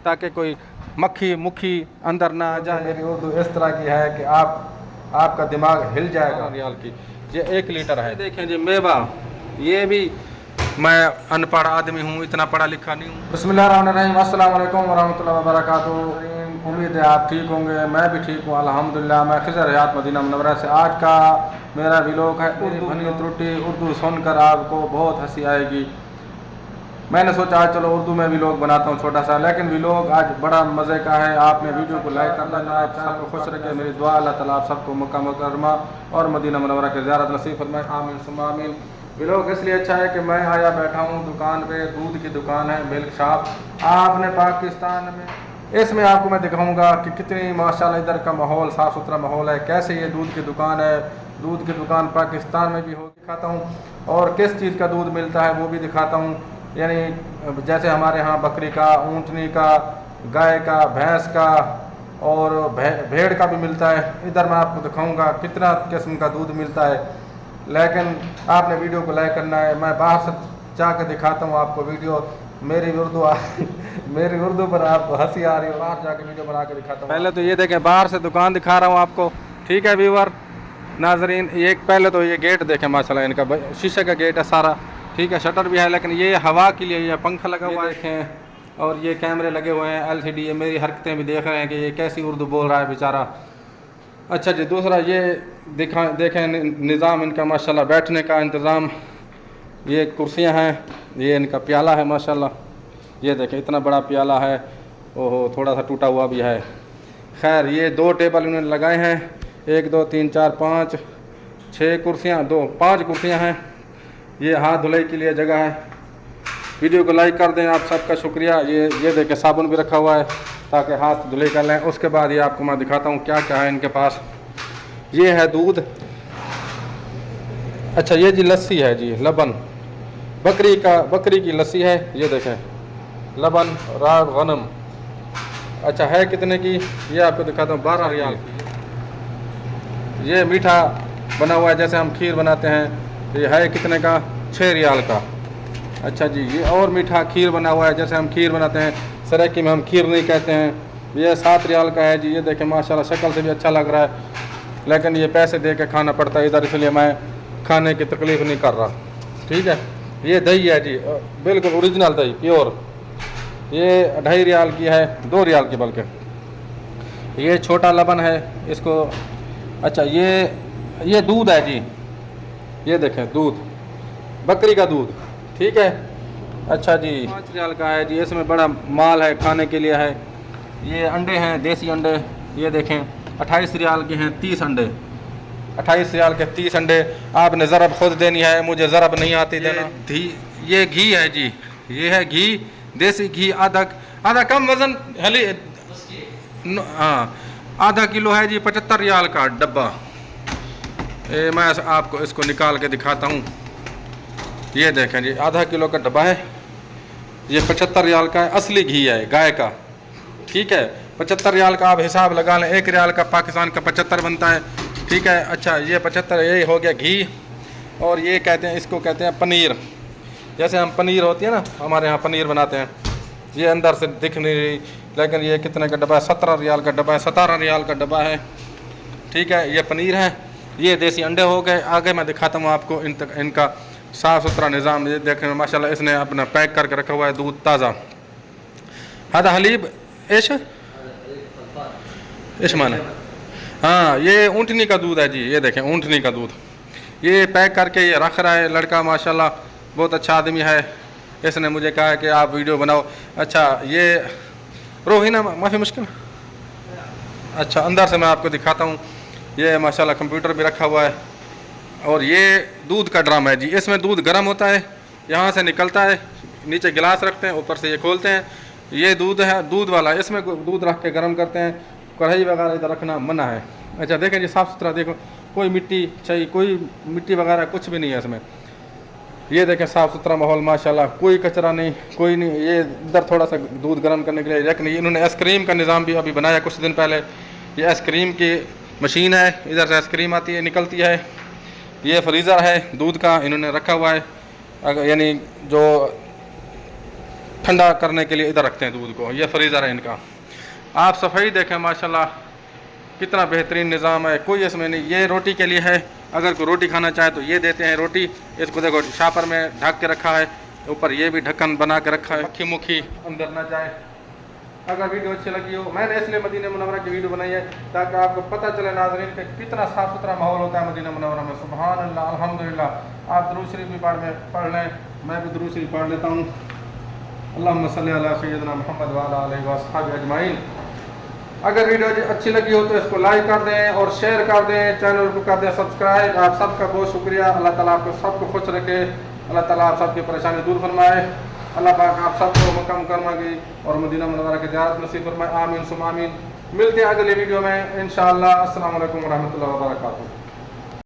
ताकि कोई मक्खी मुखी अंदर ना आ जाए। मेरी उर्दू इस तरह की है कि आपका दिमाग हिल जाएगा। रियाल की ये 1 लीटर है। देखें जी मेवा, ये भी मैं अनपढ़ आदमी हूँ, इतना पढ़ा लिखा नहीं हूँ। बिस्मिल्लाहिर्रहमानिर्रहीम, अस्सलाम वालेकुम वरहमतुल्लाहि वबरकातुहू। उम्मीद है आप ठीक होंगे, मैं भी ठीक हूँ अल्हम्दुलिल्लाह। मैं खिज़र हयात मदीना मुनव्वरा से आज का मेरा व्लॉग है उर्दू भनी त्रुटि। उर्दू सुनकर आपको बहुत हंसी आएगी। मैंने सोचा आज चलो उर्दू में व्लॉग बनाता हूँ छोटा सा, लेकिन व्लॉग आज बड़ा मज़े का है। आपने वीडियो को लाइक करना, आप सबको खुश रखे। मेरी दुआ अल्लाह ताला आप सबको मक्का मुकर्रमा और मदीना मुनव्वरा के ज़ियारत नसीब फरमाए, आमीन सुम्मा आमीन। व्लॉग इसलिए अच्छा है कि मैं आया बैठा हूँ दुकान पे, दूध की दुकान है मिल्क शॉप आपने पाकिस्तान में। इसमें आपको मैं दिखाऊंगा कि कितनी माशाल्लाह इधर का माहौल साफ़ सुथरा माहौल है, कैसे ये दूध की दुकान है। दूध की दुकान पाकिस्तान में भी हो दिखाता हूँ, और किस चीज़ का दूध मिलता है वो भी दिखाता हूँ। यानी जैसे हमारे यहाँ बकरी का, ऊँटनी का, गाय का, भैंस का और भेड़ का भी मिलता है। इधर मैं आपको दिखाऊंगा कितना किस्म का दूध मिलता है, लेकिन आपने वीडियो को लाइक करना है। मैं बाहर से जाकर दिखाता हूँ आपको वीडियो। मेरी उर्दू पर आपको हंसी आ रही है, बाहर जाकर वीडियो बना के दिखाता हूँ। पहले तो ये देखें, बाहर से दुकान दिखा रहा हूँ आपको, ठीक है व्यूवर नाजरीन। ये पहले तो ये गेट देखें माशाल्लाह, इनका शीशे का गेट है सारा, ठीक है। शटर भी है, लेकिन ये हवा के लिए ये पंखा लगा हुआ है, और ये कैमरे लगे हुए हैं LCD। ये मेरी हरकतें भी देख रहे हैं कि ये कैसी उर्दू बोल रहा है बेचारा। अच्छा जी, दूसरा ये देखें निज़ाम इनका माशाल्लाह, बैठने का इंतज़ाम। ये कुर्सियां हैं, ये इनका प्याला है माशाल्लाह। ये देखें इतना बड़ा प्याला है, ओहो थोड़ा सा टूटा हुआ भी है। खैर ये 2 टेबल इन्होंने लगाए हैं, 1 2 3 4 5 6 कुर्सियाँ, 5 कुर्सियाँ हैं। ये हाथ धुलाई के लिए जगह है। वीडियो को लाइक कर दें, आप सबका शुक्रिया। ये देखें साबुन भी रखा हुआ है ताकि हाथ धुलाई कर लें। उसके बाद ये आपको मैं दिखाता हूँ क्या क्या है इनके पास। ये है दूध, अच्छा ये जी लस्सी है जी, लबन बकरी की लस्सी है। ये देखें लबन राब गनम। अच्छा है कितने की, ये आपको दिखाता हूँ, 12 रियाल। ये मीठा बना हुआ है जैसे हम खीर बनाते हैं, ये है कितने का, 6 रियाल का। अच्छा जी, ये और मीठा खीर बना हुआ है जैसे हम खीर बनाते हैं, सराइकी में हम खीर नहीं कहते हैं, ये 7 रियाल का है जी। ये देखें माशाल्लाह शक्ल से भी अच्छा लग रहा है, लेकिन ये पैसे दे के खाना पड़ता है इधर, इसलिए मैं खाने की तकलीफ़ नहीं कर रहा, ठीक है। ये दही है जी, बिल्कुल ओरिजिनल दही प्योर। ये 2.5 रियाल की है, 2 रियाल की बल्कि। ये छोटा लबन है इसको। अच्छा ये दूध है जी, ये देखें दूध, बकरी का दूध, ठीक है। अच्छा जी 5 रियाल का है जी, इसमें बड़ा माल है, खाने के लिए है। ये अंडे हैं देसी अंडे, ये देखें 28 रियाल के हैं 30 अंडे, 28 रियाल के 30 अंडे। आपने ज़रब खुद देनी है, मुझे ज़रब नहीं आती देना। ये घी है जी, ये है घी, देसी घी, आधा कम वज़न हली, हाँ आधा किलो है जी, 75 रियाल का डब्बा। मैं आपको इसको निकाल के दिखाता हूँ। ये देखें जी आधा किलो का डब्बा है, ये 75 रियाल का है, असली घी है गाय का, ठीक है। 75 रियाल का आप हिसाब लगा लें, 1 रियाल का पाकिस्तान का 75 बनता है, ठीक है। अच्छा ये 75, ये हो गया घी। और ये कहते हैं, इसको कहते हैं पनीर, जैसे हम पनीर होती है ना, हमारे यहाँ पनीर बनाते हैं। ये अंदर से दिख नहीं रही, लेकिन ये कितने का डब्बा है, 17 रियाल का डब्बा है, 17 रियाल का डब्बा है, ठीक है। ये पनीर है, ये देसी अंडे हो गए। आगे मैं दिखाता हूँ आपको इनका साफ़ सुथरा निज़ाम। ये देखें माशाल्लाह, इसने अपना पैक करके रखा हुआ है दूध ताज़ा। हदा हलीब इश माने, हाँ ये ऊँटनी का दूध है जी। ये देखें ऊँटनी का दूध, ये पैक करके ये रख रहा है लड़का, माशाल्लाह बहुत अच्छा आदमी है। इसने मुझे कहा है कि आप वीडियो बनाओ। अच्छा ये रोहिना माफ़ी मुश्किल। अच्छा अंदर से मैं आपको दिखाता हूँ, ये माशाल्लाह कंप्यूटर भी रखा हुआ है। और ये दूध का ड्रम है जी, इसमें दूध गर्म होता है, यहाँ से निकलता है, नीचे गिलास रखते हैं, ऊपर से ये खोलते हैं। ये दूध है, दूध वाला, इसमें दूध रख के गर्म करते हैं। कढ़ाई वगैरह इधर रखना मना है। अच्छा देखें जी साफ़ सुथरा, देखो कोई मिट्टी चाहिए, कोई मिट्टी वगैरह कुछ भी नहीं है इसमें। ये देखें साफ़ सुथरा माहौल माशाल्लाह, कोई कचरा नहीं, कोई नहीं। ये इधर थोड़ा सा दूध गर्म करने के लिए रख नहीं। इन्होंने आइसक्रीम का निज़ाम भी अभी बनाया कुछ दिन पहले। ये आइसक्रीम की मशीन है, इधर से आइसक्रीम आती है, निकलती है। ये फ्रीज़र है दूध का, इन्होंने रखा हुआ है। अगर यानी जो ठंडा करने के लिए इधर रखते हैं दूध को। ये फ्रीज़र है इनका। आप सफाई देखें माशाल्लाह, कितना बेहतरीन निज़ाम है, कोई इसमें नहीं। ये रोटी के लिए है, अगर कोई रोटी खाना चाहे तो ये देते हैं रोटी। इसको देखो शापर में ढक के रखा है, ऊपर ये भी ढक्कन बना के रखा है, मक्खी मुखी अंदर ना जाए। अगर वीडियो अच्छी लगी हो, मैंने इसलिए मदीना मुनव्वरा की वीडियो बनाई है ताकि आपको पता चले नाज़रीन कि कितना साफ़ सुथरा माहौल होता है मदीना मुनव्वरा में। सुभान अल्लाह, अल्हम्दुलिल्लाह। आप दुरूद शरीफ भी पढ़ लें, मैं भी दुरूद शरीफ पढ़ लेता हूँ। अल्लाहुम्मा सल्ली अला सय्यिदिना मुहम्मद व अला आलिहि व अस्हाबिहि अजमाइन। अगर वीडियो अच्छी लगी हो तो इसको लाइक कर दें और शेयर कर दें, चैनल को कर दें सब्सक्राइब। आप सबका बहुत शुक्रिया। अल्लाह ताला आपको सबको खुश रखे, अल्लाह ताला आप सबकी परेशानी दूर फरमाए। अल्लाह पाक आप सबको मक्का मुकर्रमा की और मदीना मुनव्वरा की ज़ियारत नसीब फरमाए। आमीन सुम आमीन। मिलते हैं अगली वीडियो में इंशाअल्लाह। अस्सलामु अलैकुम व रहमतुल्लाहि व बरकातुहू।